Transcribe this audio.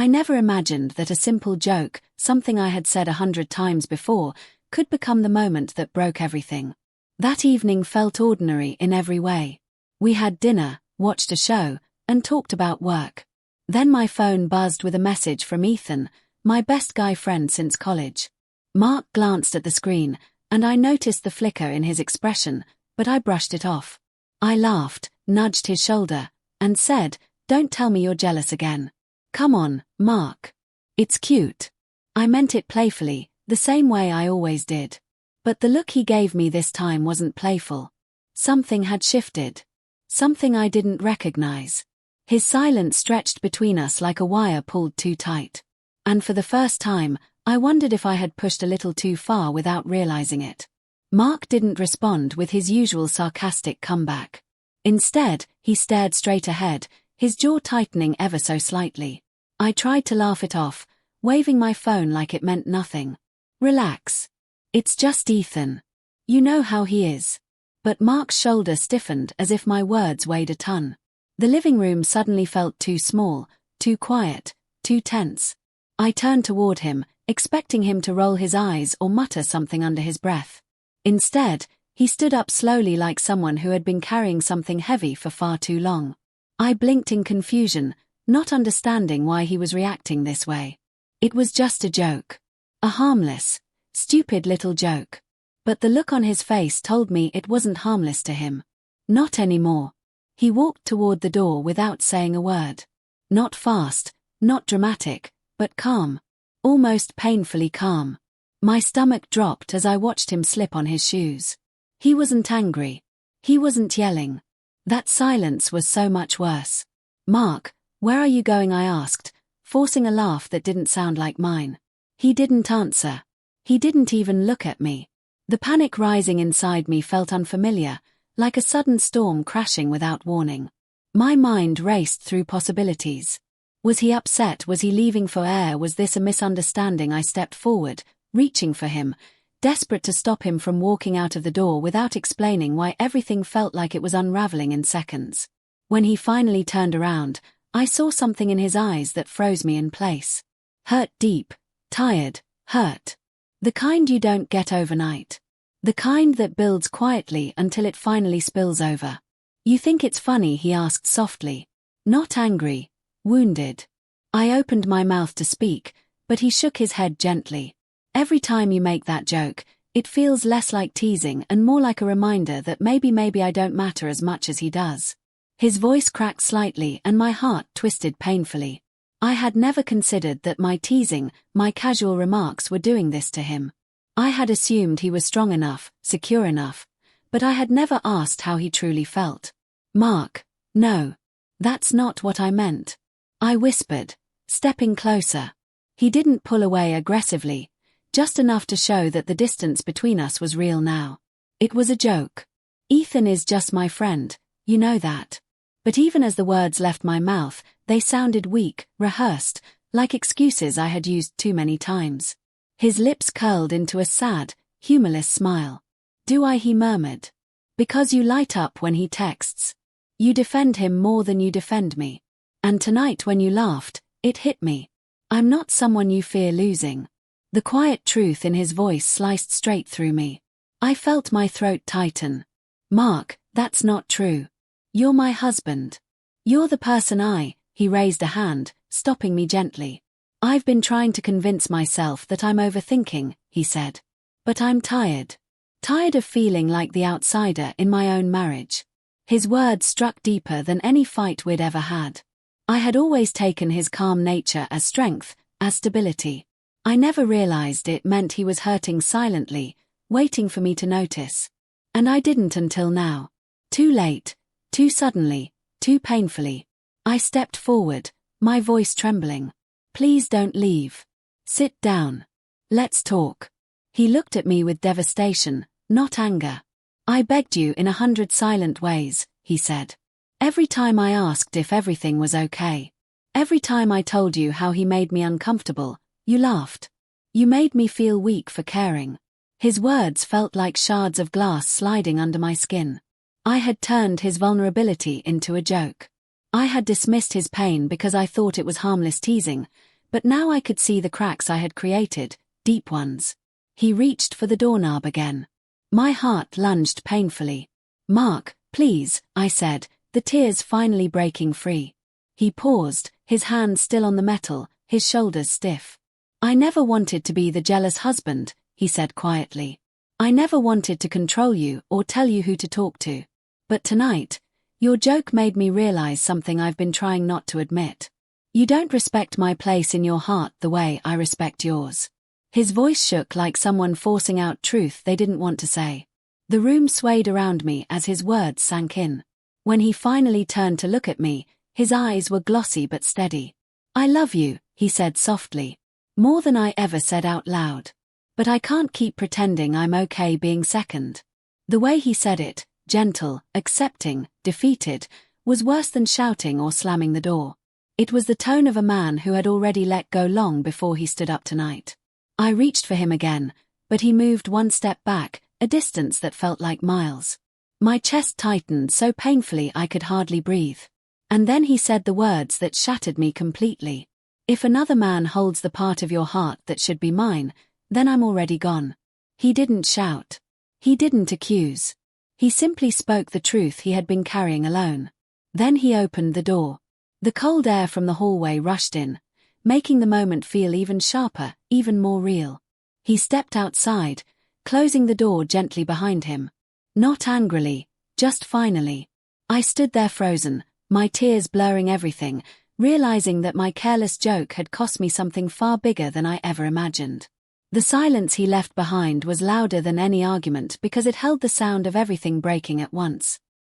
never imagined that a simple joke, something I had said 100 times before, could become the moment that broke everything. That evening felt ordinary in every way. We had dinner, watched a show, and talked about work. Then my phone buzzed with a message from Ethan, my best guy friend since college. Mark glanced at the screen, and I noticed the flicker in his expression, but I brushed it off. I laughed, nudged his shoulder, and said, "Don't tell me you're jealous again. Come on, Mark. It's cute." I meant it playfully, the same way I always did. But the look he gave me this time wasn't playful. Something had shifted. Something I didn't recognize. His silence stretched between us like a wire pulled too tight. And for the first time, I wondered if I had pushed a little too far without realizing it. Mark didn't respond with his usual sarcastic comeback. Instead, he stared straight ahead, his jaw tightening ever so slightly. I tried to laugh it off, waving my phone like it meant nothing. "Relax. It's just Ethan. You know how he is." But Mark's shoulder stiffened as if my words weighed a ton. The living room suddenly felt too small, too quiet, too tense. I turned toward him, expecting him to roll his eyes or mutter something under his breath. Instead, he stood up slowly like someone who had been carrying something heavy for far too long. I blinked in confusion, not understanding why he was reacting this way. It was just a joke. A harmless, stupid little joke. But the look on his face told me it wasn't harmless to him. Not anymore. He walked toward the door without saying a word. Not fast, not dramatic, but calm. Almost painfully calm. My stomach dropped as I watched him slip on his shoes. He wasn't angry. He wasn't yelling. That silence was so much worse. "Mark, where are you going?" I asked, forcing a laugh that didn't sound like mine. He didn't answer. He didn't even look at me. The panic rising inside me felt unfamiliar, like a sudden storm crashing without warning. My mind raced through possibilities. Was he upset? Was he leaving for air? Was this a misunderstanding? I stepped forward, reaching for him, desperate to stop him from walking out of the door without explaining why everything felt like it was unraveling in seconds. When he finally turned around, I saw something in his eyes that froze me in place. Hurt, deep, tired, hurt. The kind you don't get overnight. The kind that builds quietly until it finally spills over. "You think it's funny?" he asked softly. Not angry, wounded. I opened my mouth to speak, but he shook his head gently. "Every time you make that joke, it feels less like teasing and more like a reminder that maybe I don't matter as much as he does." His voice cracked slightly and my heart twisted painfully. I had never considered that my teasing, my casual remarks were doing this to him. I had assumed he was strong enough, secure enough, but I had never asked how he truly felt. "Mark, no. That's not what I meant," I whispered, stepping closer. He didn't pull away aggressively, just enough to show that the distance between us was real now. "It was a joke. Ethan is just my friend, you know that." But even as the words left my mouth, they sounded weak, rehearsed, like excuses I had used too many times. His lips curled into a sad, humorless smile. "Do I?" he murmured. "Because you light up when he texts. You defend him more than you defend me. And tonight when you laughed, it hit me. I'm not someone you fear losing." The quiet truth in his voice sliced straight through me. I felt my throat tighten. "Mark, that's not true. You're my husband. You're the person he raised a hand, stopping me gently. "I've been trying to convince myself that I'm overthinking," he said. "But I'm tired. Tired of feeling like the outsider in my own marriage." His words struck deeper than any fight we'd ever had. I had always taken his calm nature as strength, as stability. I never realized it meant he was hurting silently, waiting for me to notice. And I didn't until now. Too late, too suddenly, too painfully. I stepped forward, my voice trembling. "Please don't leave. Sit down. Let's talk." He looked at me with devastation, not anger. "I begged you in 100 silent ways," he said. "Every time I asked if everything was okay. Every time I told you how he made me uncomfortable, you laughed. You made me feel weak for caring." His words felt like shards of glass sliding under my skin. I had turned his vulnerability into a joke. I had dismissed his pain because I thought it was harmless teasing, But now I could see the cracks I had created, deep ones. He reached for the doorknob again. My heart lunged painfully. "Mark, please," I said, the tears finally breaking free. He paused, his hand still on the metal, his shoulders stiff. "I never wanted to be the jealous husband," he said quietly. "I never wanted to control you or tell you who to talk to. But tonight, your joke made me realize something I've been trying not to admit. You don't respect my place in your heart the way I respect yours." His voice shook like someone forcing out truth they didn't want to say. The room swayed around me as his words sank in. When he finally turned to look at me, his eyes were glossy but steady. "I love you," he said softly. "More than I ever said out loud. But I can't keep pretending I'm okay being second." The way he said it, gentle, accepting, defeated, was worse than shouting or slamming the door. It was the tone of a man who had already let go long before he stood up tonight. I reached for him again, but he moved one step back, a distance that felt like miles. My chest tightened so painfully I could hardly breathe. And then he said the words that shattered me completely. "If another man holds the part of your heart that should be mine, then I'm already gone." He didn't shout. He didn't accuse. He simply spoke the truth he had been carrying alone. Then he opened the door. The cold air from the hallway rushed in, making the moment feel even sharper, even more real. He stepped outside, closing the door gently behind him. Not angrily, just finally. I stood there frozen, my tears blurring everything, realizing that my careless joke had cost me something far bigger than I ever imagined. The silence he left behind was louder than any argument because it held the sound of everything breaking at once.